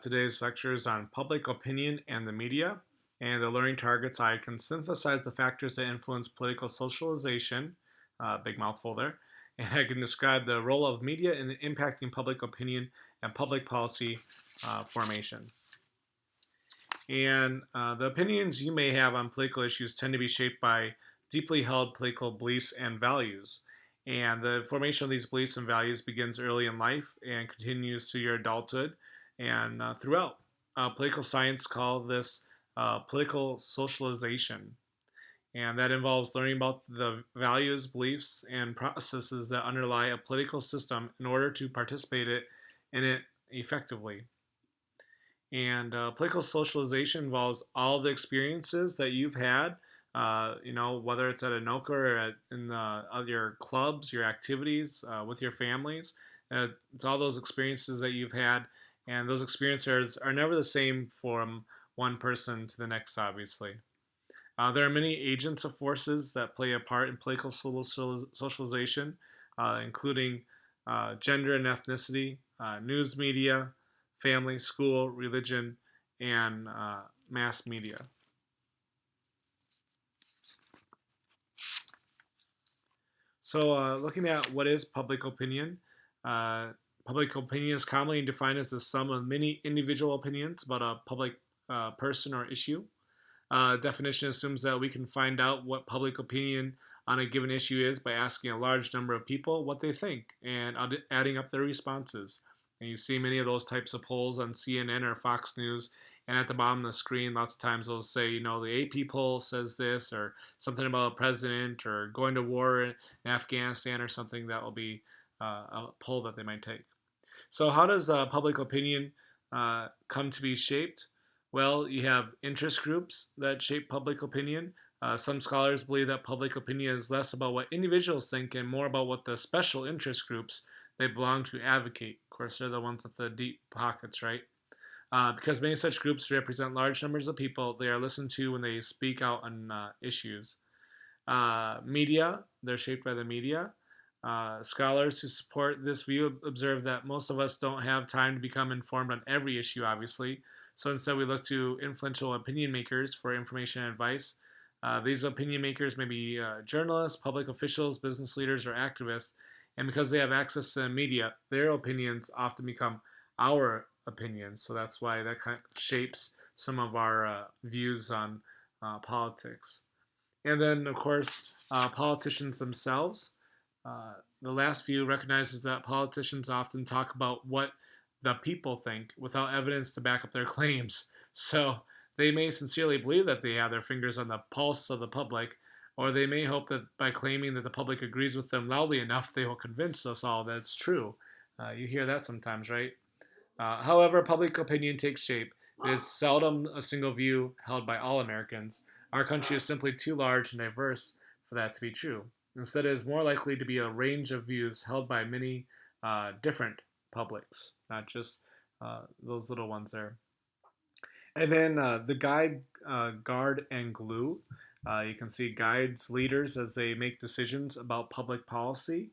Today's lecture is on public opinion and the media. And the learning targets, I can synthesize the factors that influence political socialization, big mouthful there, and I can describe the role of media in impacting public opinion and public policy formation. And the opinions you may have on political issues tend to be shaped by deeply held political beliefs and values. And the formation of these beliefs and values begins early in life and continues through your adulthood and throughout. Political science call this political socialization. And that involves learning about the values, beliefs, and processes that underlie a political system in order to participate in it effectively. And political socialization involves all the experiences that you've had, whether it's at Anoka or in your clubs, your activities with your families. It's all those experiences that you've had, and those experiences are never the same from one person to the next, obviously. There are many agents of forces that play a part in political socialization, including gender and ethnicity, news media, family, school, religion, and mass media. So, looking at what is uh, public opinion is commonly defined as the sum of many individual opinions about a public person or issue. Definition assumes that we can find out what public opinion on a given issue is by asking a large number of people what they think and adding up their responses. And you see many of those types of polls on CNN or Fox News, and at the bottom of the screen, lots of times they'll say, the AP poll says this, or something about a president, or going to war in Afghanistan, or something that will be a poll that they might take. So, how does public opinion come to be shaped? Well, you have interest groups that shape public opinion. Some scholars believe that public opinion is less about what individuals think and more about what the special interest groups they belong to advocate. Of course, they're the ones with the deep pockets, right? Because many such groups represent large numbers of people, they are listened to when they speak out on issues. Media, they're shaped by the media. Scholars who support this view observe that most of us don't have time to become informed on every issue, obviously. So instead, we look to influential opinion makers for information and advice. These opinion makers may be journalists, public officials, business leaders, or activists. And because they have access to the media, their opinions often become our opinions. So that's why that kind of shapes some of our views on politics. And then, of course, politicians themselves. The last view recognizes that politicians often talk about what the people think without evidence to back up their claims. So they may sincerely believe that they have their fingers on the pulse of the public, or they may hope that by claiming that the public agrees with them loudly enough, they will convince us all that it's true. You hear that sometimes, right? However, public opinion takes shape. It is seldom a single view held by all Americans. Our country is simply too large and diverse for that to be true. Instead, it is more likely to be a range of views held by many different publics, not just those little ones there. And then the guide, guard, and glue. You can see guides leaders as they make decisions about public policy,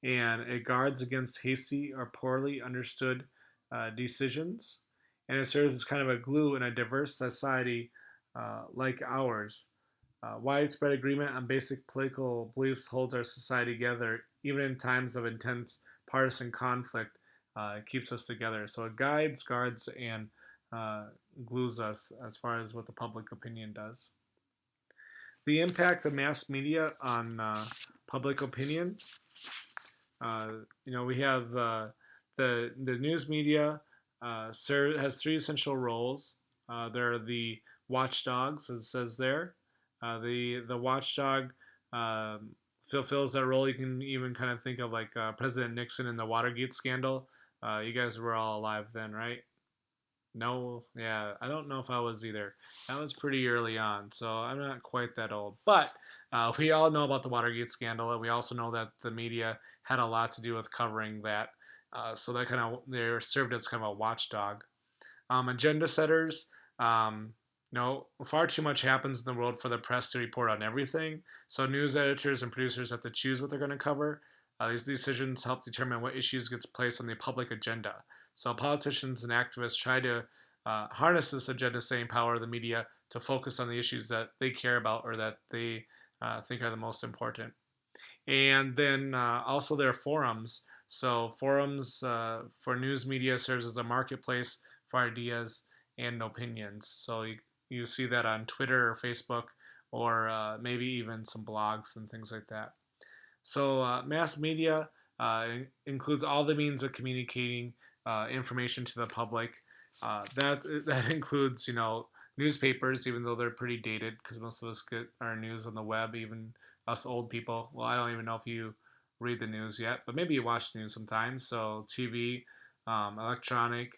and it guards against hasty or poorly understood decisions. And it serves as kind of a glue in a diverse society like ours. Widespread agreement on basic political beliefs holds our society together, even in times of intense partisan conflict. It keeps us together. So it guides, guards, and uh, glues us as far as what the public opinion does. The impact of mass media on public opinion. Uh, we have the news media has three essential roles. There are the watchdogs, as it says there. The watchdog fulfills that role. You can even kind of think of like President Nixon in the Watergate scandal. You guys were all alive then, right? No, yeah, I don't know if I was either. That was pretty early on, so I'm not quite that old. But we all know about the Watergate scandal, and we also know that the media had a lot to do with covering that. So that kind of they're served as kind of a watchdog. Agenda setters. Far too much happens in the world for the press to report on everything. So news editors and producers have to choose what they're going to cover. These decisions help determine what issues gets placed on the public agenda. So politicians and activists try to harness this agenda, say, empower the media to focus on the issues that they care about or that they think are the most important. And then also there are forums. So forums for news media serves as a marketplace for ideas and opinions. So you see that on Twitter or Facebook or maybe even some blogs and things like that. So mass media includes all the means of communicating information to the public. That includes, newspapers, even though they're pretty dated, because most of us get our news on the web, even us old people. Well, I don't even know if you read the news yet, but maybe you watch the news sometimes. So TV, electronic,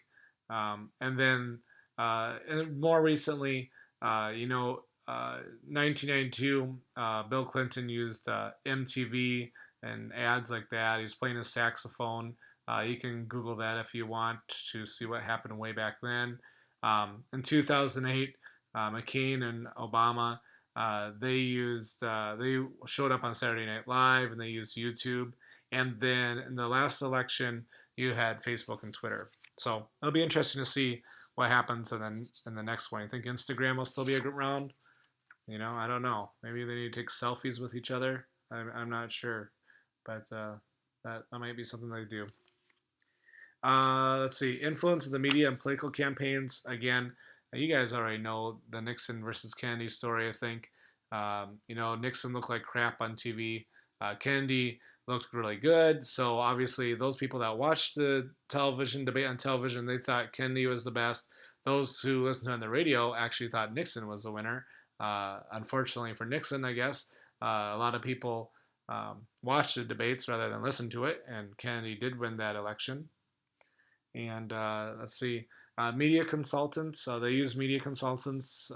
and then and more recently, uh, you know, 1992, Bill Clinton used MTV and ads like that. He's playing a saxophone. You can Google that if you want to see what happened way back then. In 2008, McCain and Obama they showed up on Saturday Night Live and they used YouTube. And then in the last election, you had Facebook and Twitter. So it'll be interesting to see what happens. And then in the next one, you think Instagram will still be around? I don't know. Maybe they need to take selfies with each other. I'm not sure, but that might be something they do. Let's see. Influence of the media and political campaigns. Again, you guys already know the Nixon versus Kennedy story, I think. Nixon looked like crap on TV. Kennedy looked really good. So obviously, those people that watched the television debate on television, they thought Kennedy was the best. Those who listened to it on the radio actually thought Nixon was the winner. Unfortunately for Nixon, I guess, a lot of people watched the debates rather than listen to it, and Kennedy did win that election. And let's see, media consultants. They use media consultants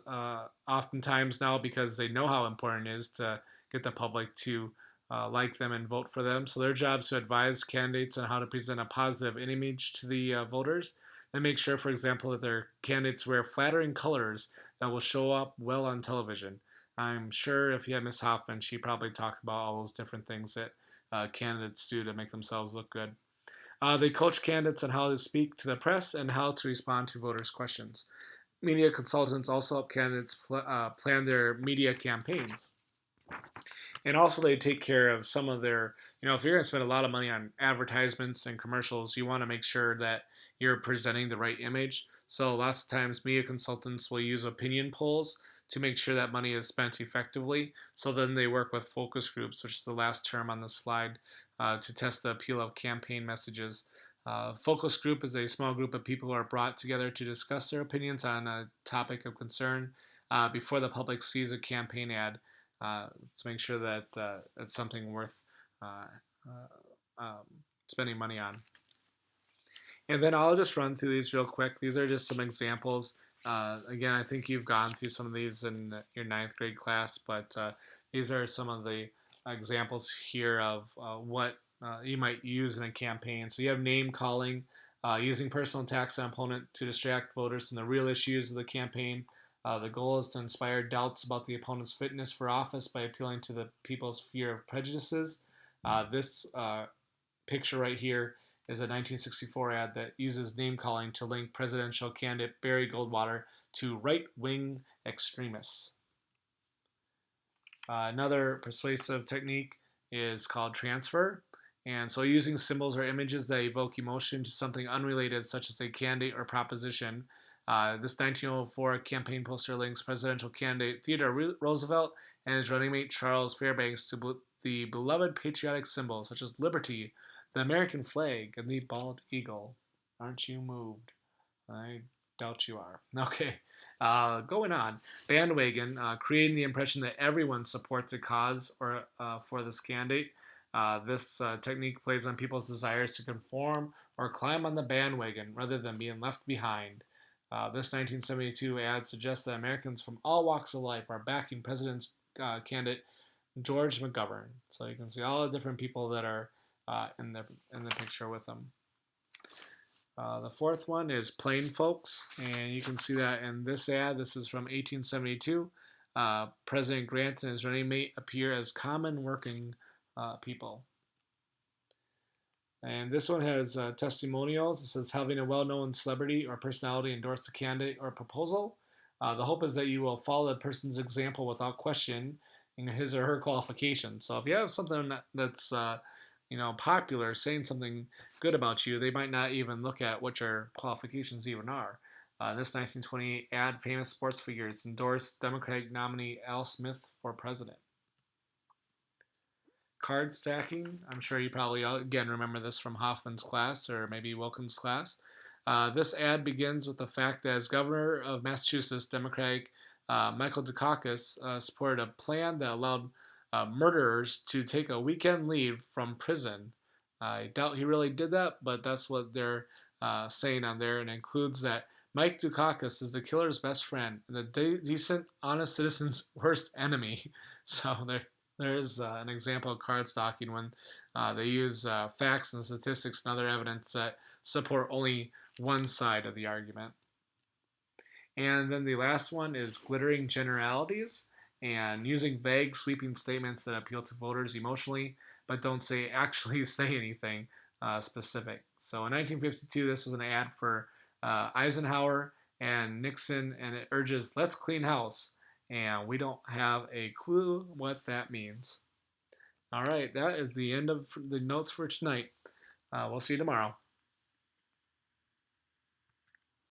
oftentimes now because they know how important it is to get the public to like them and vote for them. So their job is to advise candidates on how to present a positive image to the voters. They make sure, for example, that their candidates wear flattering colors that will show up well on television. I'm sure if you had Miss Hoffman, she probably talked about all those different things that candidates do to make themselves look good. They coach candidates on how to speak to the press and how to respond to voters' questions. Media consultants also help candidates plan their media campaigns. And also, they take care of some of their, if you're going to spend a lot of money on advertisements and commercials, you want to make sure that you're presenting the right image. So, lots of times, media consultants will use opinion polls to make sure that money is spent effectively. So, then they work with focus groups, which is the last term on the slide, to test the appeal of campaign messages. Focus group is a small group of people who are brought together to discuss their opinions on a topic of concern before the public sees a campaign ad to make sure that it's something worth uh, um, spending money on. And then I'll just run through these real quick. These are just some examples. Again, I think you've gone through some of these in your ninth grade class, but these are some of the examples here of what you might use in a campaign. So you have name calling, using personal attacks on an opponent to distract voters from the real issues of the campaign. The goal is to inspire doubts about the opponent's fitness for office by appealing to the people's fear of prejudices. This picture right here is a 1964 ad that uses name calling to link presidential candidate Barry Goldwater to right-wing extremists. Another persuasive technique is called transfer. And so using symbols or images that evoke emotion to something unrelated, such as a candidate or proposition. This 1904 campaign poster links presidential candidate Theodore Roosevelt and his running mate Charles Fairbanks to the beloved patriotic symbols such as liberty, the American flag, and the bald eagle. Aren't you moved? I doubt you are. Okay, going on. Bandwagon, creating the impression that everyone supports a cause or for this candidate. This technique plays on people's desires to conform or climb on the bandwagon rather than being left behind. This 1972 ad suggests that Americans from all walks of life are backing President's candidate George McGovern. So you can see all the different people that are in the picture with them. The fourth one is Plain Folks, and you can see that in this ad. This is from 1872. President Grant and his running mate appear as common working people. And this one has testimonials. It says having a well-known celebrity or personality endorse a candidate or proposal. The hope is that you will follow the person's example without question in his or her qualifications. So if you have something that's popular, saying something good about you, they might not even look at what your qualifications even are. This 1928 ad, famous sports figures endorsed Democratic nominee Al Smith for president. Card stacking. I'm sure you probably again remember this from Hoffman's class or maybe Wilkins' class. This ad begins with the fact that as governor of Massachusetts, Democratic Michael Dukakis supported a plan that allowed murderers to take a weekend leave from prison. I doubt he really did that, but that's what they're saying on there, and includes that Mike Dukakis is the killer's best friend and the decent, honest citizen's worst enemy. So there's an example of card stocking when they use facts and statistics and other evidence that support only one side of the argument. And then the last one is glittering generalities and using vague, sweeping statements that appeal to voters emotionally but don't actually say anything specific. So in 1952, this was an ad for Eisenhower and Nixon, and it urges, let's clean house. And we don't have a clue what that means. All right, that is the end of the notes for tonight. We'll see you tomorrow.